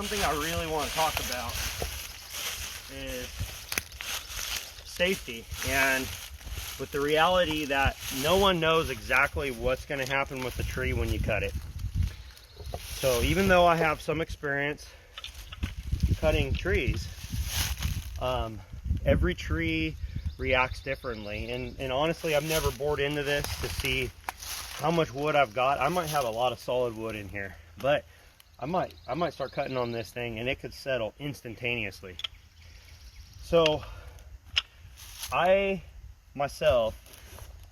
something I really want to talk about is safety, and with the reality that no one knows exactly what's going to happen with the tree when you cut it. So even though I have some experience cutting trees, every tree reacts differently, and honestly, I've never bored into this to see how much wood I've got. I might have a lot of solid wood in here, but I might start cutting on this thing and it could settle instantaneously. So I myself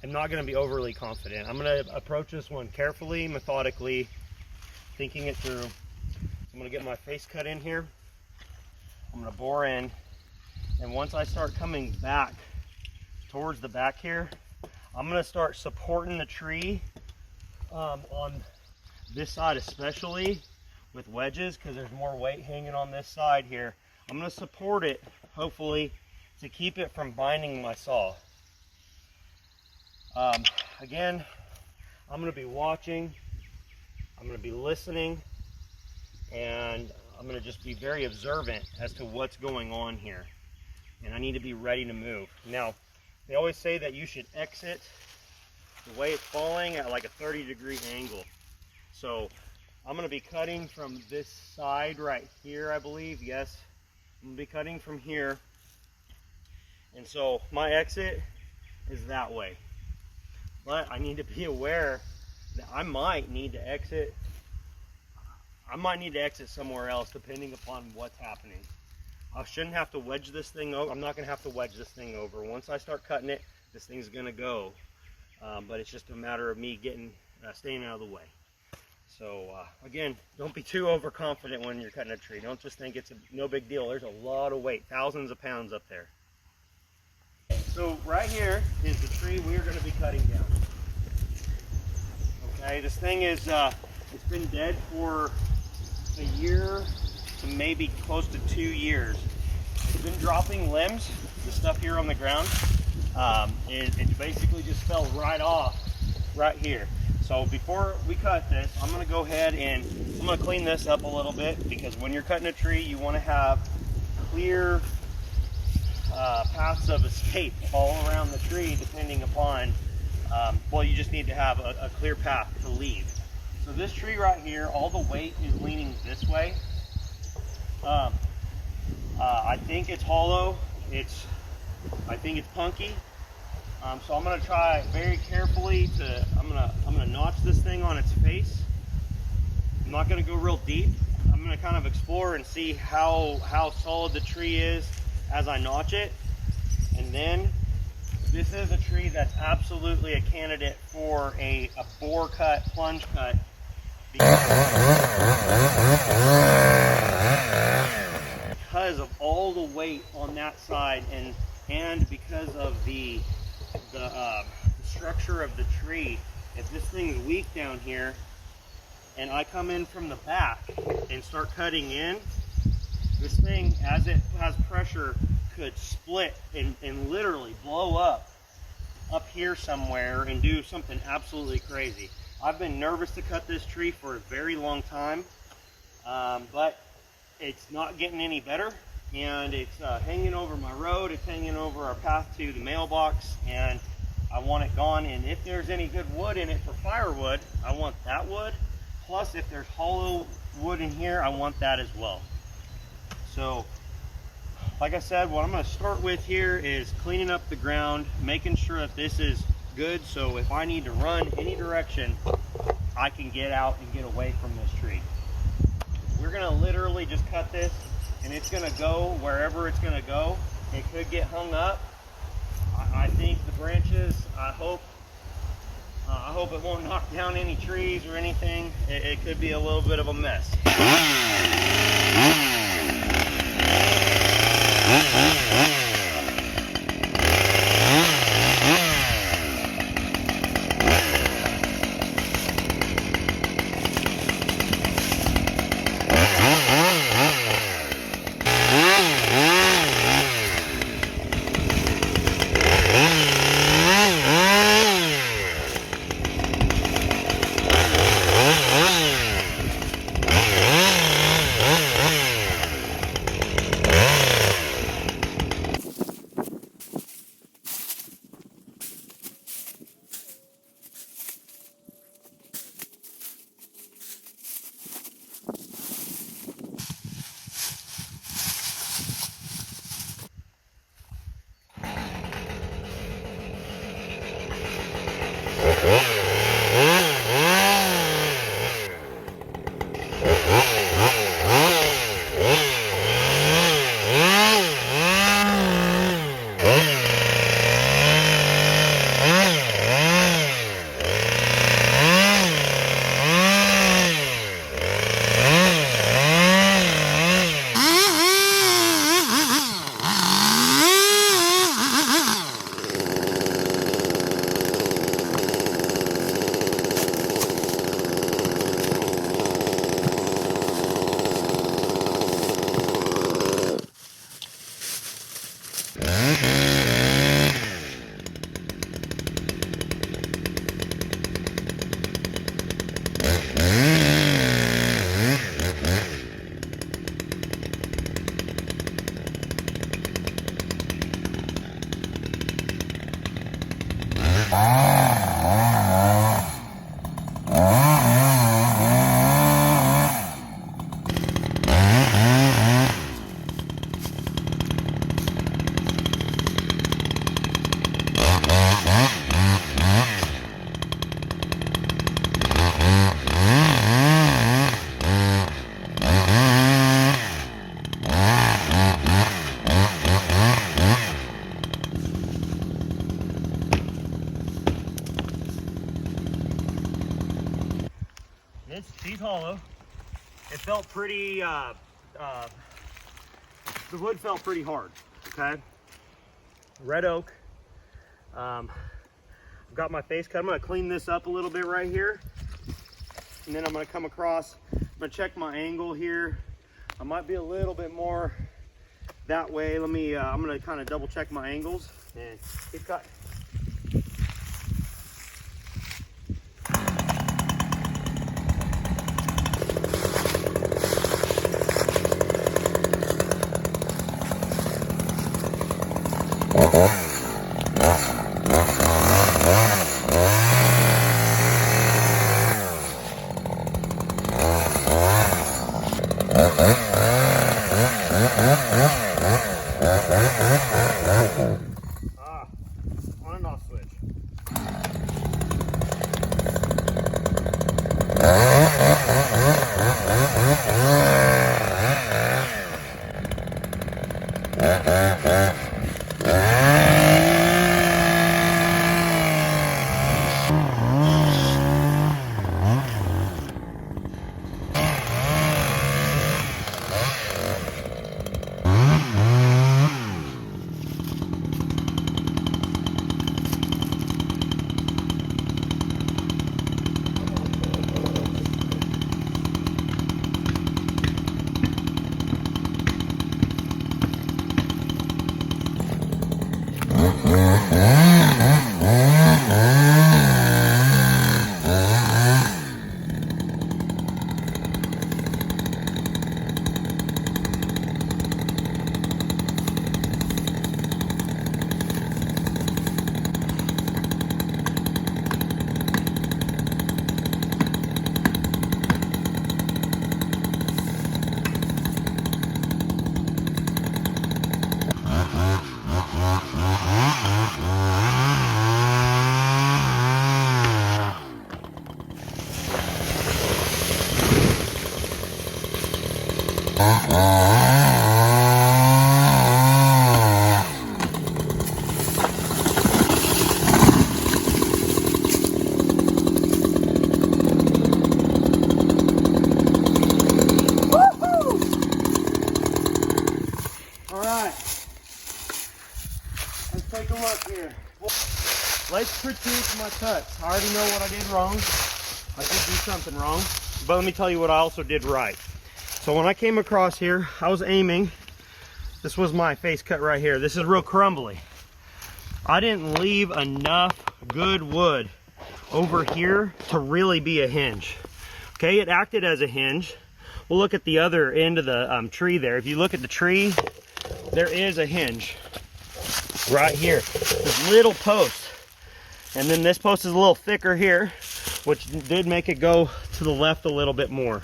am not going to be overly confident. I'm going to approach this one carefully, methodically, thinking it through. I'm going to get my face cut in here. I'm going to bore in, and once I start coming back towards the back here, I'm going to start supporting the tree on this side, especially with wedges, because there's more weight hanging on this side here. I'm going to support it, hopefully, to keep it from binding my saw. Again, I'm going to be watching, I'm going to be listening, and I'm going to just be very observant as to what's going on here. And I need to be ready to move. Now, they always say that you should exit the way it's falling at like a 30-degree angle. So I'm going to be cutting from this side right here, I believe. Yes, I'm going to be cutting from here. And so my exit is that way. But I need to be aware that I might need to exit. I might need to exit somewhere else depending upon what's happening. I shouldn't have to wedge this thing over. I'm not going to have to wedge this thing over. Once I start cutting it, this thing's going to go. But it's just a matter of me staying out of the way. So again, don't be too overconfident when you're cutting a tree. Don't just think it's no big deal. There's a lot of weight, thousands of pounds up there. So right here is the tree we're going to be cutting down. Okay, this thing is, it's been dead for a year to maybe close to 2 years. It's been dropping limbs, the stuff here on the ground. It basically just fell right off right here. So before we cut this, I'm going to go ahead and I'm going to clean this up a little bit, because when you're cutting a tree, you want to have clear paths of escape all around the tree, depending upon, well, you just need to have a clear path to leave. So this tree right here, all the weight is leaning this way. I think it's hollow. I think it's punky. So I'm going to try very carefully to, I'm going to notch this thing on its face. I'm not going to go real deep. I'm going to kind of explore and see how solid the tree is as I notch it. And then this is a tree that's absolutely a candidate for a bore cut, plunge cut, because of all the weight on that side, and because of the structure of the tree. If this thing's weak down here and I come in from the back and start cutting in, this thing, as it has pressure, could split and literally blow up here somewhere and do something absolutely crazy. I've been nervous to cut this tree for a very long time, but it's not getting any better, and it's hanging over my road, it's hanging over our path to the mailbox, and I want it gone. And if there's any good wood in it for firewood, I want that wood. Plus, if there's hollow wood in here, I want that as well. So, like I said, what I'm going to start with here is cleaning up the ground, making sure that this is good, so if I need to run any direction, I can get out and get away from this tree. We're going to literally just cut this, and it's going to go wherever it's going to go. It could get hung up. I think the branches, I hope it won't knock down any trees or anything. It could be a little bit of a mess. She's hollow. It felt pretty, the wood felt pretty hard, okay? Red oak. I've got my face cut. I'm gonna clean this up a little bit right here. And then I'm gonna come across, I'm gonna check my angle here. I might be a little bit more that way. Let me, I'm gonna kind of double check my angles and keep cutting. On and off switch. Take a look here. Let's critique my cuts. I already know what I did wrong. I did do something wrong, but let me tell you what I also did right. So when I came across here, I was aiming. This was my face cut right here. This is real crumbly. I didn't leave enough good wood over here to really be a hinge. Okay, it acted as a hinge. We'll look at the other end of the tree there. If you look at the tree, there is a hinge right here. This little post, and then this post is a little thicker here, which did make it go to the left a little bit more.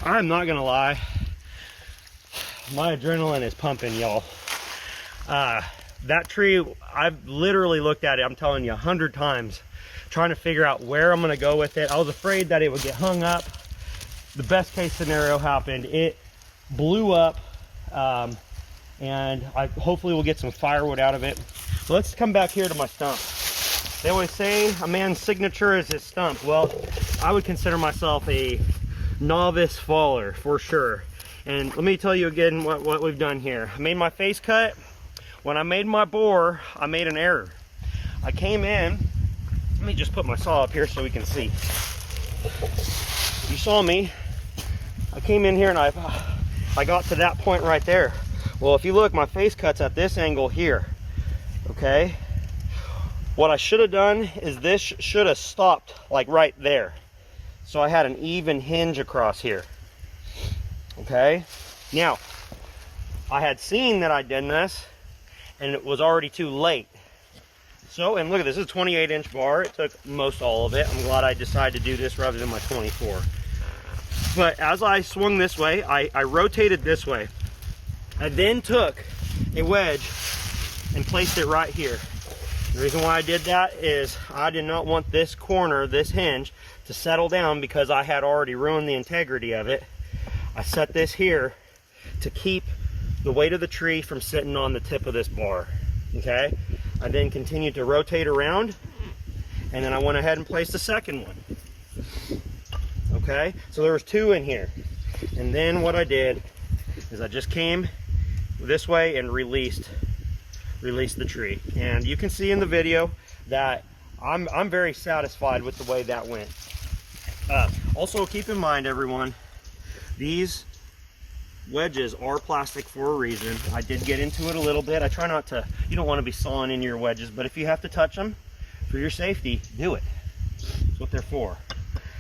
I'm not gonna lie, my adrenaline is pumping, y'all. That tree, I've literally looked at it, I'm telling you, 100 times trying to figure out where I'm gonna go with it. I was afraid that it would get hung up. The best case scenario happened. It blew up, and I hopefully will get some firewood out of it. Let's come back here to my stump. They always say a man's signature is his stump. Well, I would consider myself a novice faller for sure. And let me tell you again what we've done here. I made my face cut. When I made my bore, I made an error. I came in, let me just put my saw up here so we can see. You saw me. I came in here and I got to that point right there. Well, if you look, my face cut's at this angle here, okay? What I should have done is this should have stopped like right there. So I had an even hinge across here, okay? Now, I had seen that I did this and it was already too late. So, and look at this, this is a 28-inch bar. It took most all of it. I'm glad I decided to do this rather than my 24. But as I swung this way, I rotated this way. I then took a wedge and placed it right here. The reason why I did that is I did not want this corner, this hinge, to settle down because I had already ruined the integrity of it. I set this here to keep the weight of the tree from sitting on the tip of this bar, okay? I then continued to rotate around, and then I went ahead and placed the second one. okay? So there was 2 in here. And then what I did is I just came this way and released the tree. And you can see in the video that I'm very satisfied with the way that went. Also keep in mind, everyone, these wedges are plastic for a reason. I did get into it a little bit. I try not to, you don't want to be sawing in your wedges, but if you have to touch them for your safety, do it. That's what they're for.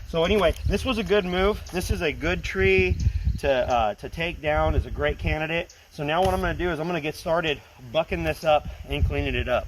So anyway, this was a good move. This is a good tree to take down. Is a great candidate. So now what I'm going to do is I'm going to get started bucking this up and cleaning it up.